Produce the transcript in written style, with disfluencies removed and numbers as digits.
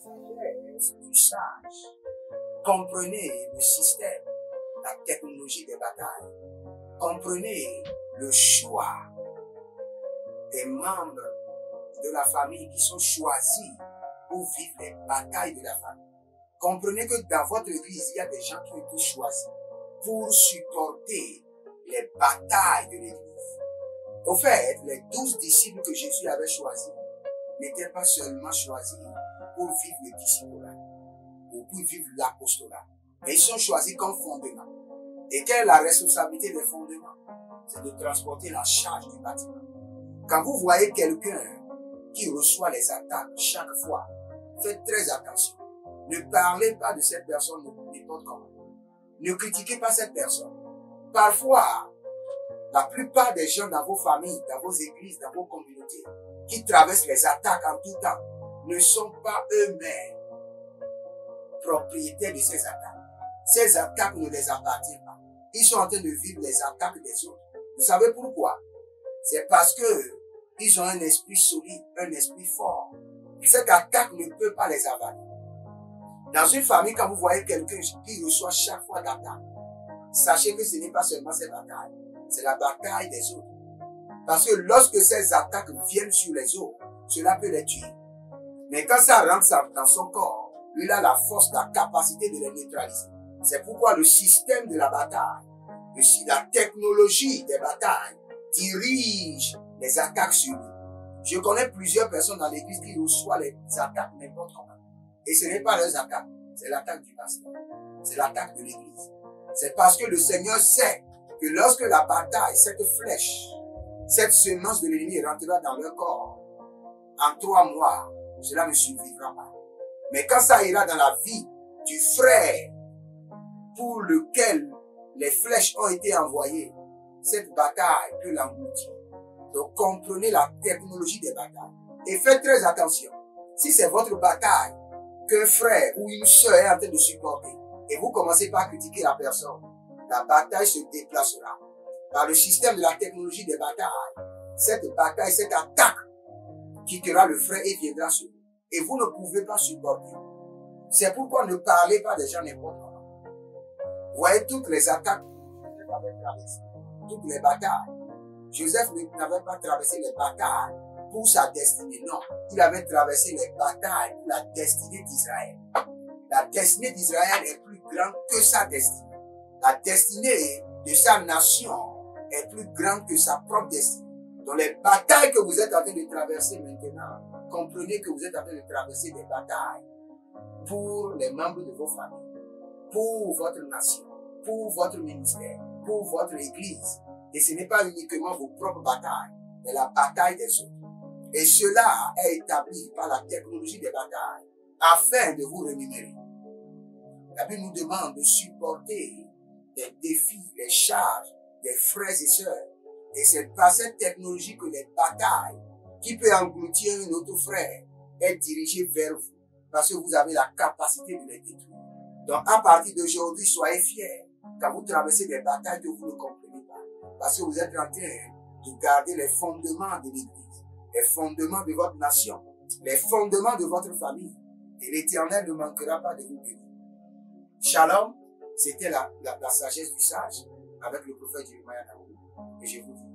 sagesse du sage. Comprenez le système, la technologie des batailles. Comprenez le choix des membres de la famille qui sont choisis pour vivre les batailles de la famille. Comprenez que dans votre église, il y a des gens qui ont été choisis pour supporter les batailles de l'église. Au fait, les 12 disciples que Jésus avait choisis n'étaient pas seulement choisis pour vivre le disciple ou pour vivre l'apostolat, mais ils sont choisis comme fondement. Et quelle est la responsabilité des fondements? C'est de transporter la charge du bâtiment. Quand vous voyez quelqu'un qui reçoit les attaques chaque fois, faites très attention. Ne parlez pas de cette personne n'importe comment. Ne critiquez pas cette personne. Parfois, la plupart des gens dans vos familles, dans vos églises, dans vos communautés, qui traversent les attaques en tout temps, ne sont pas eux-mêmes propriétaires de ces attaques. Ces attaques ne les appartiennent pas. Ils sont en train de vivre les attaques des autres. Vous savez pourquoi? C'est parce que ils ont un esprit solide, un esprit fort. Cette attaque ne peut pas les avaler. Dans une famille, quand vous voyez quelqu'un qui reçoit chaque fois d'attaque, sachez que ce n'est pas seulement cette bataille, c'est la bataille des autres. Parce que lorsque ces attaques viennent sur les autres, cela peut les tuer. Mais quand ça rentre dans son corps, lui a la force, la capacité de les neutraliser. C'est pourquoi le système de la bataille, la technologie des batailles, dirige les attaques sur lui. Je connais plusieurs personnes dans l'église qui reçoivent les attaques n'importe comment. Et ce n'est pas leurs attaques, c'est l'attaque du pasteur. C'est l'attaque de l'église. C'est parce que le Seigneur sait que lorsque la bataille, cette flèche, cette semence de l'ennemi rentrera dans leur corps, en 3 mois, cela ne survivra pas. Mais quand ça ira dans la vie du frère pour lequel les flèches ont été envoyées, cette bataille peut l'engloutir. Donc comprenez la technologie des batailles. Et faites très attention. Si c'est votre bataille qu'un frère ou une sœur est en train de supporter, et vous commencez par critiquer la personne, la bataille se déplacera. Par le système de la technologie des batailles, cette bataille, cette attaque quittera le frère et viendra sur vous. Et vous ne pouvez pas supporter. C'est pourquoi ne parlez pas des gens n'importe comment. Vous voyez toutes les attaques que Joseph avait traversées, toutes les batailles. Joseph n'avait pas traversé les batailles pour sa destinée, non. Il avait traversé les batailles pour la destinée d'Israël. La destinée d'Israël est plus grande que sa destinée. La destinée de sa nation est plus grande que sa propre destinée. Dans les batailles que vous êtes en train de traverser maintenant, comprenez que vous êtes en train de traverser des batailles pour les membres de vos familles, pour votre nation, pour votre ministère, pour votre église. Et ce n'est pas uniquement vos propres batailles, mais la bataille des autres. Et cela est établi par la technologie des batailles afin de vous rémunérer. La Bible nous demande de supporter les défis, les charges des frères et sœurs. Et c'est par cette technologie que les batailles qui peut engloutir un autre frère est dirigée vers vous. Parce que vous avez la capacité de les détruire. Donc à partir d'aujourd'hui, soyez fiers quand vous traversez des batailles que vous ne comprenez pas. Parce que vous êtes en train de garder les fondements de l'église, les fondements de votre nation, les fondements de votre famille. Et l'Éternel ne manquera pas de vous bénir. Shalom, c'était la sagesse du sage avec le prophète Jérémie. Et je vous dis